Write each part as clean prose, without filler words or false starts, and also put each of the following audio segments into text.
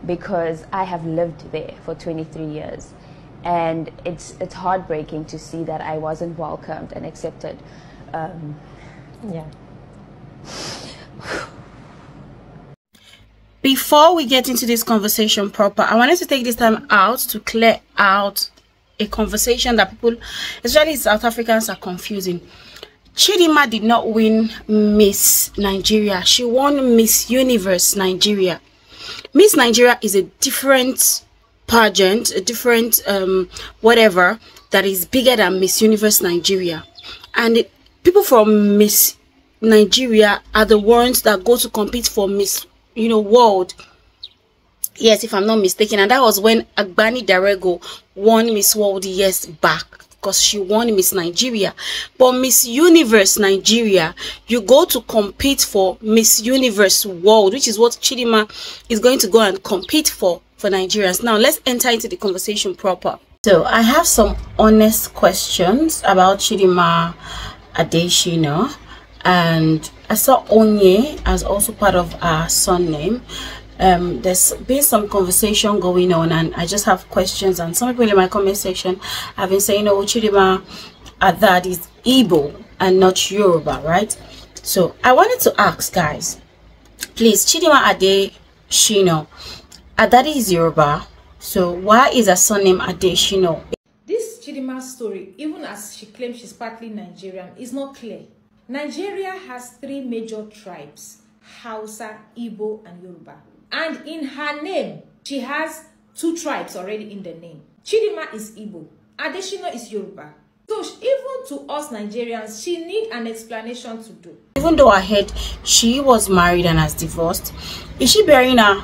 because I have lived there for 23 years. And it's heartbreaking to see that I wasn't welcomed and accepted. Yeah. Before we get into this conversation proper, I wanted to take this time out to clear out a conversation that people, especially South Africans, are confusing. Chidinma did not win Miss Nigeria. She won Miss Universe Nigeria. Miss Nigeria is a different pageant, a different whatever that is bigger than Miss Universe Nigeria. And people from Miss Nigeria are the ones that go to compete for Miss, world. Yes, if I'm not mistaken. And that was when Agbani Darego won Miss World years back, because she won Miss Nigeria. But Miss Universe Nigeria, you go to compete for Miss Universe World, which is what Chidinma is going to go and compete for Nigerians. Now let's enter into the conversation proper. So I have some honest questions about Chidinma Adeshina, and I saw Onye as also part of our surname. There's been some conversation going on, and I just have questions, and some people in my comment section have been saying, oh, Chidinma that is Igbo and not Yoruba, right? So I wanted to ask, guys, please, Chidinma Adeshina, Adadi is Yoruba, so why is her surname Adeshina? This Chidinma story, even as she claims she's partly Nigerian, is not clear. Nigeria has 3 major tribes: Hausa, Igbo, and Yoruba. And in her name, she has 2 tribes already in the name. Chidinma is Igbo, Adeshina is Yoruba. So even to us Nigerians, she needs an explanation to do. Even though I heard she was married and has divorced, is she bearing her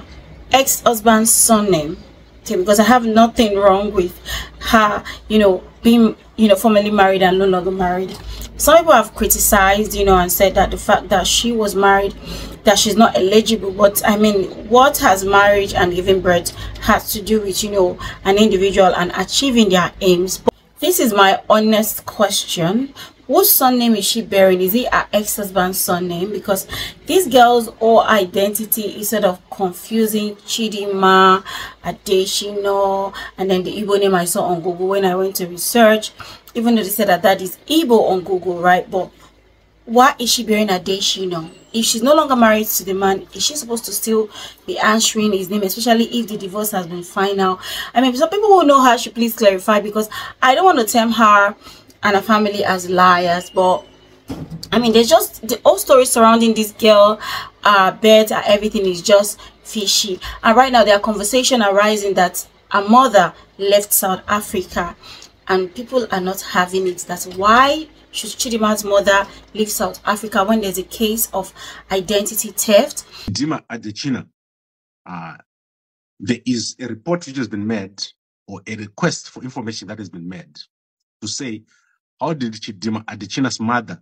ex-husband's surname? Okay, because I have nothing wrong with her, being, formerly married and no longer married. Some people have criticized, and said that the fact that she was married, that she's not eligible. But I mean, what has marriage and giving birth has to do with, an individual and achieving their aims? But this is my honest question. Whose surname is she bearing? Is it her ex-husband's surname? Because these girls' whole identity, instead of confusing Chidinma, Adeshina, and then the Igbo name I saw on Google when I went to research, even though they said that is Igbo on Google, right? But why is she bearing Adeshina? If she's no longer married to the man, is she supposed to still be answering his name, especially if the divorce has been final? I mean, some people who know her should please clarify, because I don't want to term her and her family as liars. But I mean, there's just the whole story surrounding this girl, birth, everything is just fishy. And right now there are conversations arising that her mother left South Africa, and people are not having it. That's why should Chidinma's mother leave South Africa when there's a case of identity theft? Chidinma Adeshina, there is a report which has been made, or a request for information that has been made, to say, how did Chidinma Adeshina's mother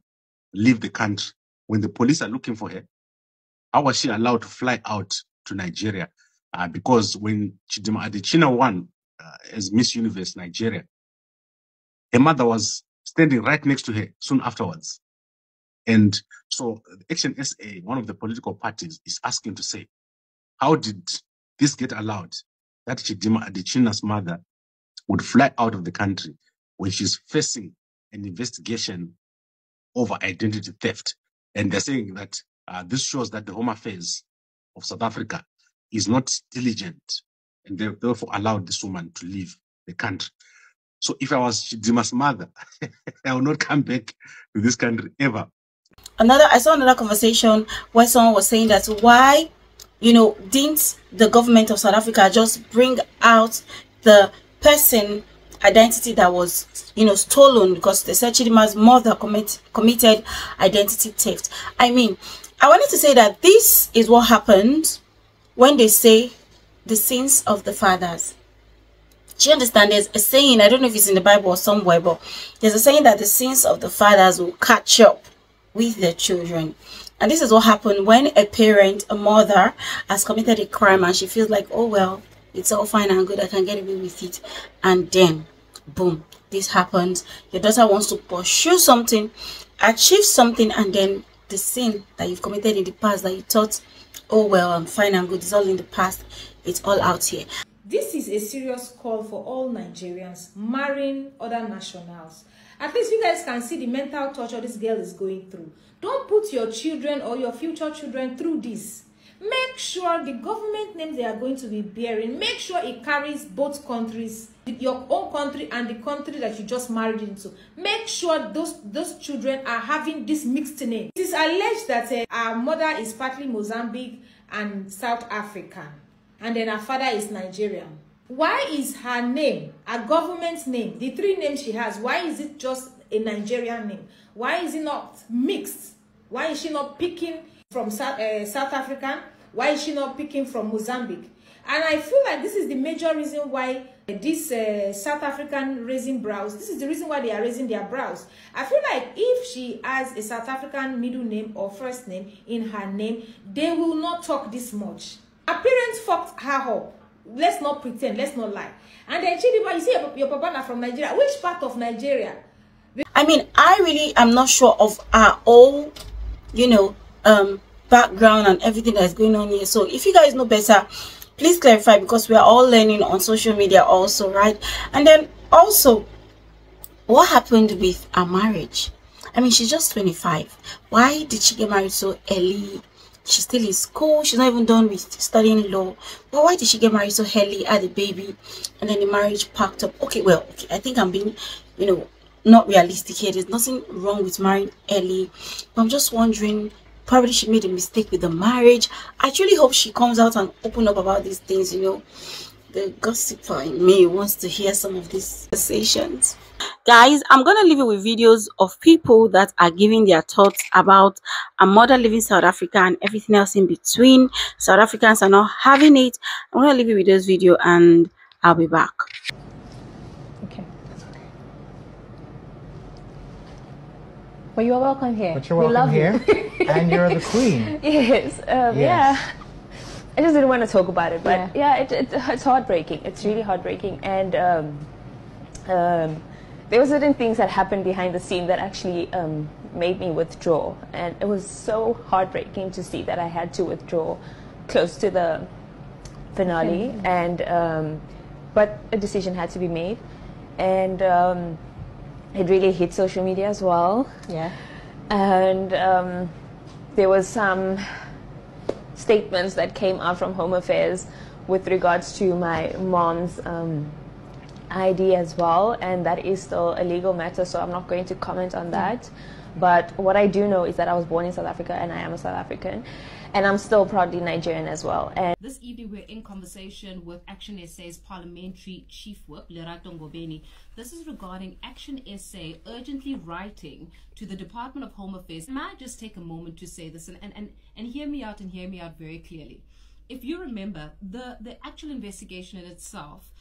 leave the country when the police are looking for her? How was she allowed to fly out to Nigeria? Because when Chidinma Adeshina won as Miss Universe Nigeria, her mother was standing right next to her soon afterwards. And so Action SA, one of the political parties, is asking to say, how did this get allowed, that Chidinma Adeshina's mother would fly out of the country when she's facing an investigation over identity theft? And they're saying that this shows that the Home Affairs of South Africa is not diligent, and they therefore allowed this woman to leave the country. So if I was Chidinma's mother, I would not come back to this country ever. I saw another conversation where someone was saying that why, didn't the government of South Africa just bring out the person identity that was, stolen, because they said Chidinma's mother committed identity theft. I mean, I wanted to say that this is what happens when they say the sins of the fathers. Do you understand? There's a saying, I don't know if it's in the Bible or somewhere, but there's a saying that the sins of the fathers will catch up with their children. And this is what happened when a parent, a mother, has committed a crime and she feels like, oh well, it's all fine and good, I can get away with it. And then, boom, this happens. Your daughter wants to pursue something, achieve something, and then the sin that you've committed in the past that you thought, oh well, I'm fine and good, it's all in the past, it's all out here. This is a serious call for all Nigerians marrying other nationals. At least you guys can see the mental torture this girl is going through. Don't put your children or your future children through this. Make sure the government name they are going to be bearing, make sure it carries both countries, your own country and the country that you just married into. Make sure those children are having this mixed name. It is alleged that our mother is partly Mozambique and South African, and then her father is Nigerian. Why is her name, her government name, the three names she has, why is it just a Nigerian name? Why is it not mixed? Why is she not picking from South African? Why is she not picking from Mozambique? And I feel like this is the major reason why this South African raising brows, this is the reason why they are raising their brows. I feel like if she has a South African middle name or first name in her name, they will not talk this much. Her parents fucked her up. Let's not pretend, let's not lie. And then Chidinma, you see your papa are from Nigeria. Which part of Nigeria? I mean, I really am not sure of our whole, you know, background and everything that is going on here. So if you guys know better, please clarify, because we are all learning on social media also, right? And then also, what happened with our marriage? I mean, she's just 25. Why did she get married so early? She's still in school. She's not even done with studying law. But why did she get married so early, had a baby, and then the marriage packed up? Okay, well, okay, I think I'm being, you know, not realistic here. There's nothing wrong with marrying early. But I'm just wondering, probably she made a mistake with the marriage. I truly hope she comes out and open up about these things, you know. The gossiper in me wants to hear some of these conversations. Guys, I'm gonna leave you with videos of people that are giving their thoughts about a mother leaving South Africa and everything else in between. South Africans are not having it. I'm gonna leave you with this video and I'll be back. Okay. Well, you are welcome here. But you're welcome here, and you're the queen. Yes, yes. Yeah. I just didn't want to talk about it, but yeah, it's heartbreaking. It's really heartbreaking, and there were certain things that happened behind the scene that actually made me withdraw, and it was so heartbreaking to see that I had to withdraw close to the finale, and but a decision had to be made, and it really hit social media as well. Yeah, and there was some statements that came out from Home Affairs with regards to my mom's ID as well, and that is still a legal matter, so I'm not going to comment on that. But what I do know is that I was born in South Africa and I am a South African, and I'm still proudly Nigerian as well. And this evening we're in conversation with Action SA's Parliamentary Chief Whip, Lerato Ngobeni. This is regarding Action SA urgently writing to the Department of Home Affairs. May I just take a moment to say this and hear me out very clearly. If you remember, the actual investigation in itself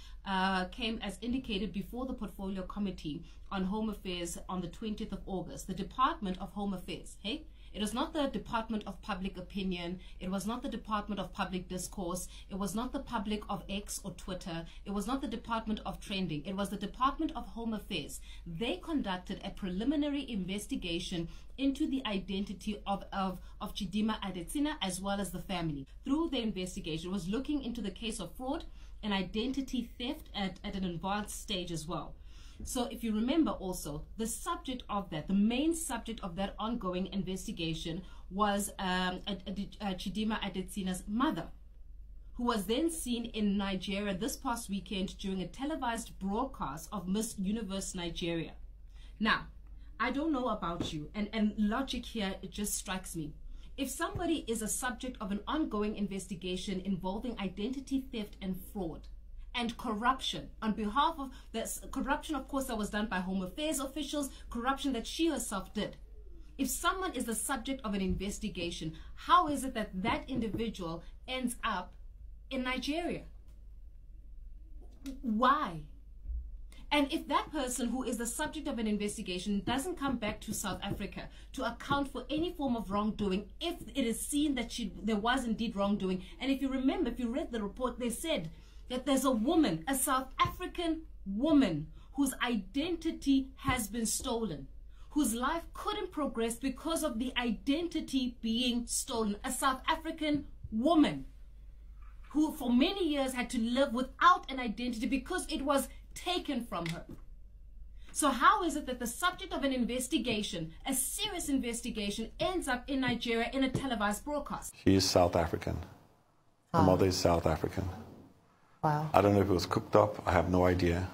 came as indicated before the Portfolio Committee on Home Affairs on the 20th of August. The Department of Home Affairs, hey? It was not the Department of Public Opinion. It was not the Department of Public Discourse. It was not the Public of X or Twitter. It was not the Department of Trending. It was the Department of Home Affairs. They conducted a preliminary investigation into the identity of Chidinma Adetsina as well as the family. Through the investigation, it was looking into the case of fraud and identity theft at an advanced stage as well. So if you remember also, the subject of that, the main subject of that ongoing investigation was Chidinma Adetsina's mother, who was then seen in Nigeria this past weekend during a televised broadcast of Miss Universe Nigeria. Now, I don't know about you, and logic here, it just strikes me. If somebody is a subject of an ongoing investigation involving identity theft and fraud, and corruption on behalf of this corruption, of course, that was done by Home Affairs officials, corruption that she herself did. If someone is the subject of an investigation, how is it that that individual ends up in Nigeria? Why? And if that person who is the subject of an investigation doesn't come back to South Africa to account for any form of wrongdoing, if it is seen that there was indeed wrongdoing, and if you remember, if you read the report, they said that there's a woman, a South African woman, whose identity has been stolen, whose life couldn't progress because of the identity being stolen. A South African woman who for many years had to live without an identity because it was taken from her. So how is it that the subject of an investigation, a serious investigation, ends up in Nigeria in a televised broadcast? She is South African. Her mother is South African. Wow. I don't know if it was cooked up. I have no idea.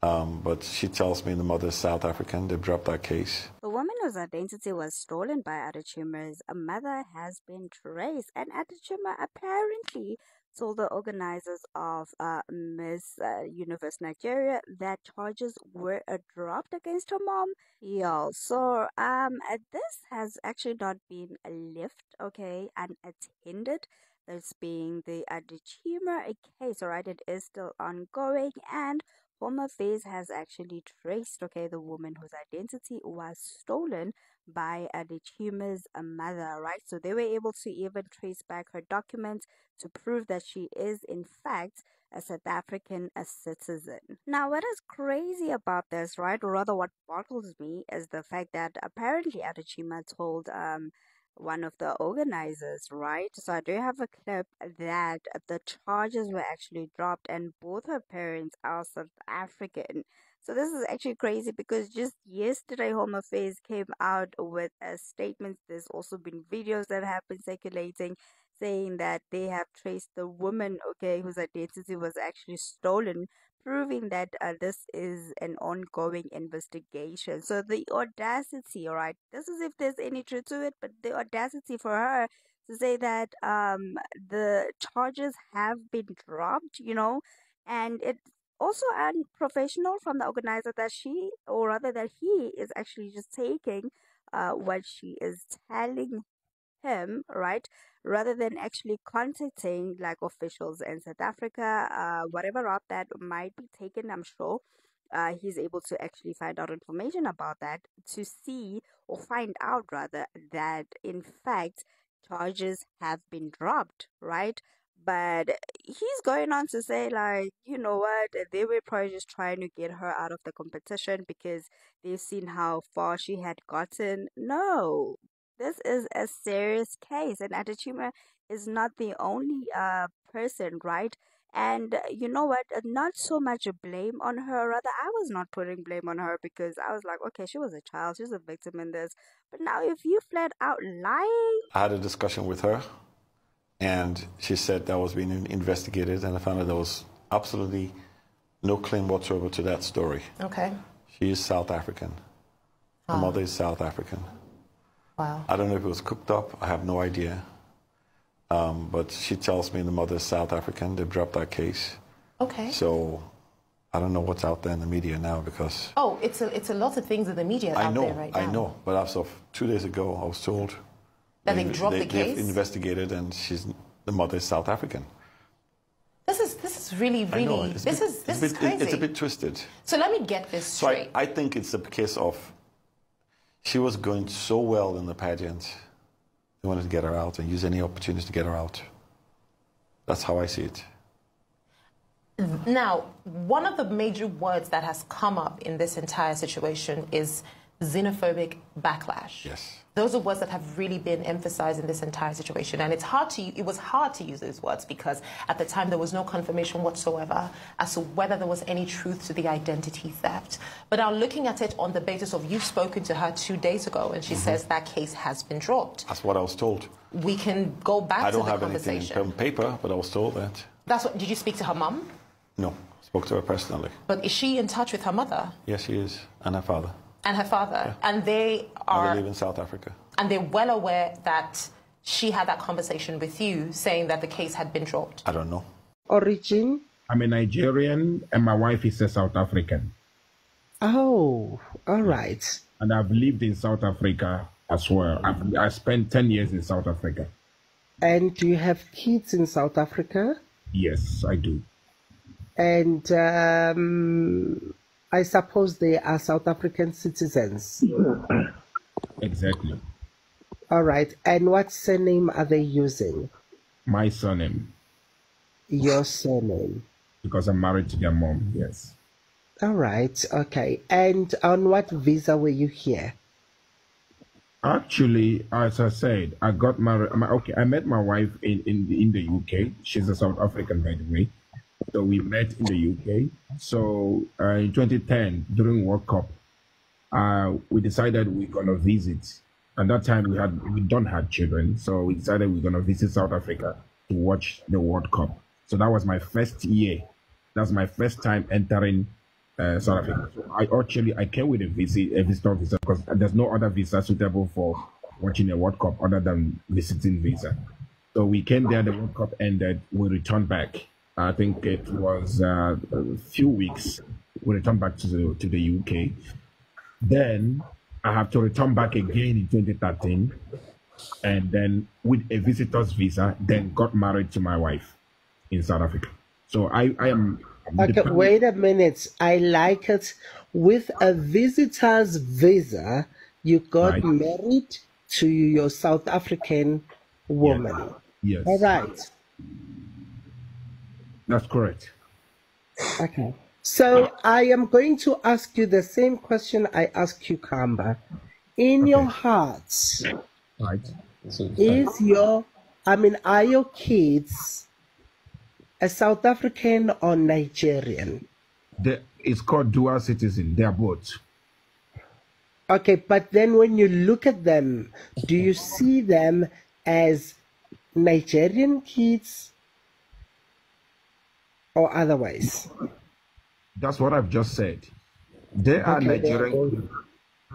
But she tells me the mother is South African. They've dropped that case. The woman whose identity was stolen by Adichima's mother has been traced, and Adichima apparently told the organizers of Miss Universe Nigeria that charges were dropped against her mom. Yo, so this has actually not been left, okay, unattended. This being the Adichima case, alright, it is still ongoing, and Home Affairs has actually traced, okay, the woman whose identity was stolen by Adichima's mother, right? So they were able to even trace back her documents to prove that she is, in fact, a South African citizen. Now, what is crazy about this, right, or rather what boggles me, is the fact that apparently Adichima told one of the organizers, right? So I do have a clip that the charges were actually dropped and both her parents are South African. So this is actually crazy because just yesterday Home Affairs came out with a statement. There's also been videos that have been circulating saying that they have traced the woman, okay, whose identity was actually stolen, proving that this is an ongoing investigation. So the audacity, all right, this is if there's any truth to it, but the audacity for her to say that the charges have been dropped, you know, and it's also unprofessional from the organizer that she, or rather that he, is actually just taking what she is telling him, right, rather than actually contacting like officials in South Africa, whatever route that might be taken. I'm sure he's able to actually find out information about that to see, or find out rather, that in fact charges have been dropped, right? But he's going on to say, like, you know what, they were probably just trying to get her out of the competition because they've seen how far she had gotten. No, this is a serious case, and Adichima is not the only person, right? And you know what? Not so much blame on her. Rather, I was not putting blame on her because I was like, okay, she was a child, she's a victim in this. But now, if you flat out lying, I had a discussion with her, and she said that was being investigated, and I found out there was absolutely no claim whatsoever to that story. Okay. She is South African. Her mother is South African. Wow. I don't know if it was cooked up. I have no idea. But she tells me the mother is South African. They've dropped that case. Okay. So I don't know what's out there in the media now because... Oh, it's a lot of things in the media out there right now. I know. But as of 2 days ago, I was told... That they've dropped the case? They've investigated, and the mother is South African. This is really, this is crazy. It's a bit twisted. So let me get this straight. So I think it's a case of she was going so well in the pageant. They wanted to get her out and use any opportunity to get her out. That's how I see it. Now, one of the major words that has come up in this entire situation is xenophobic backlash. Yes. Those are words that have really been emphasized in this entire situation, and it was hard to use those words because at the time there was no confirmation whatsoever as to whether there was any truth to the identity theft. But now looking at it on the basis of you've spoken to her 2 days ago, and she says that case has been dropped. That's what I was told. We can go back to the conversation. I don't have anything on paper, but I was told that. That's what. Did you speak to her mum? No, spoke to her personally. But is she in touch with her mother? Yes, she is, and her father. And her father, yeah. And they are. And they live in South Africa. And they're well aware that she had that conversation with you, saying that the case had been dropped. I don't know. Origin? I'm a Nigerian, and my wife is a South African. Oh, all right. And I've lived in South Africa as well. I spent 10 years in South Africa. And do you have kids in South Africa? Yes, I do. And I suppose they are South African citizens. Exactly. All right. And what surname are they using? My surname. Your surname? Because I'm married to their mom, yes. All right. Okay. And on what visa were you here? Actually, as I said, I got married. Okay, I met my wife in the UK. She's a South African, by the way. So we met in the UK. So in 2010, during World Cup, we decided we're gonna visit. At that time, we don't have children, so we decided we're gonna visit South Africa to watch the World Cup. So that was my first year. That's my first time entering South Africa. So I came with a visitor visa, because there's no other visa suitable for watching a World Cup other than visiting visa. So we came there. The World Cup ended. We returned back. I think it was a few weeks. We returned back to the UK. Then I have to return back again in 2013, and then with a visitor's visa, then got married to my wife in South Africa. So I am. Okay, wait a minute. I like it. With a visitor's visa, you got married to your South African woman. Yes. All right. That's correct. Okay. So I am going to ask you the same question I asked you, Kamba. In your heart, right, are your kids a South African or Nigerian? It's called dual citizen. They are both. Okay, but then when you look at them, do you see them as Nigerian kids or otherwise? That's what I've just said. They are Nigerian.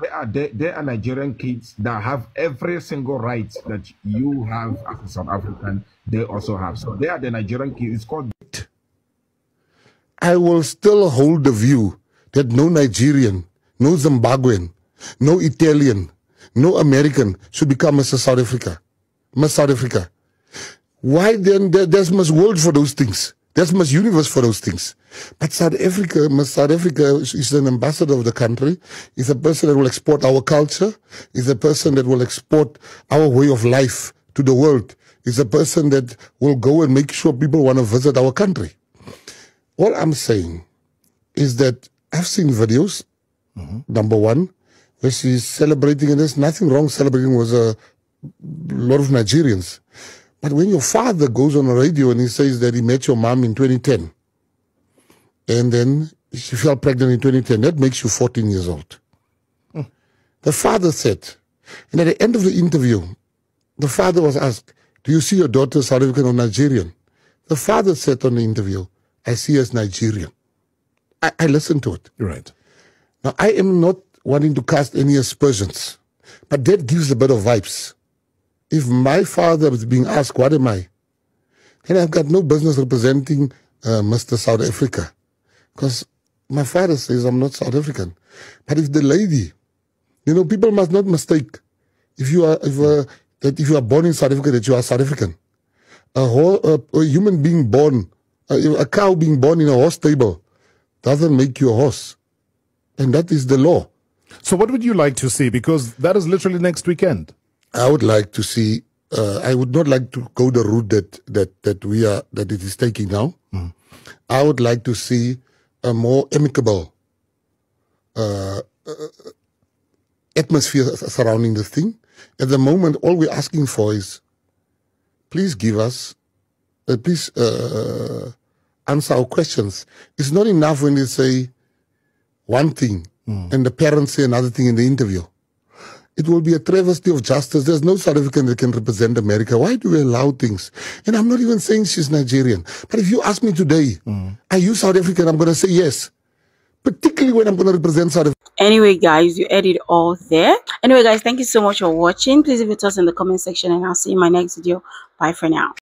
They are Nigerian kids that have every single right that you have as a South African. They also have. So they are the Nigerian kids. It's called. I will still hold the view that no Nigerian, no Zimbabwean, no Italian, no American should become Mr. South Africa. Miss South Africa. Why then? There's Miss World for those things. There's Miss Universe for those things. But South Africa, Miss South Africa is an ambassador of the country. Is a person that will export our culture. Is a person that will export our way of life to the world. Is a person that will go and make sure people want to visit our country. All I'm saying is that I've seen videos, number one, where she's celebrating, and there's nothing wrong celebrating with a lot of Nigerians. But when your father goes on the radio and he says that he met your mom in 2010, and then she fell pregnant in 2010, that makes you 14 years old. The father said, and at the end of the interview, the father was asked, do you see your daughter South African or Nigerian? The father said on the interview, I see her as Nigerian. I listened to it. Right. Now, I am not wanting to cast any aspersions, but that gives a bit of vibes. If my father was being asked, what am I? Then I've got no business representing Mr. South Africa. Because my father says I'm not South African. But if the lady, people must not mistake if you are born in South Africa that you are South African. A human being born, a cow being born in a horse stable doesn't make you a horse. And that is the law. So what would you like to see? Because that is literally next weekend. I would like to see, I would not like to go the route that it is taking now. I would like to see a more amicable atmosphere surrounding this thing. At the moment, all we're asking for is, please give us, please answer our questions. It's not enough when they say one thing and the parents say another thing in the interview. It will be a travesty of justice. There's no South African that can represent America. Why do we allow things? And I'm not even saying she's Nigerian. But if you ask me today, are you South African? I'm going to say yes. Particularly when I'm going to represent South Africa. Anyway, guys, you edit all there. Anyway, guys, thank you so much for watching. Please leave your thoughts in the comment section, and I'll see you in my next video. Bye for now.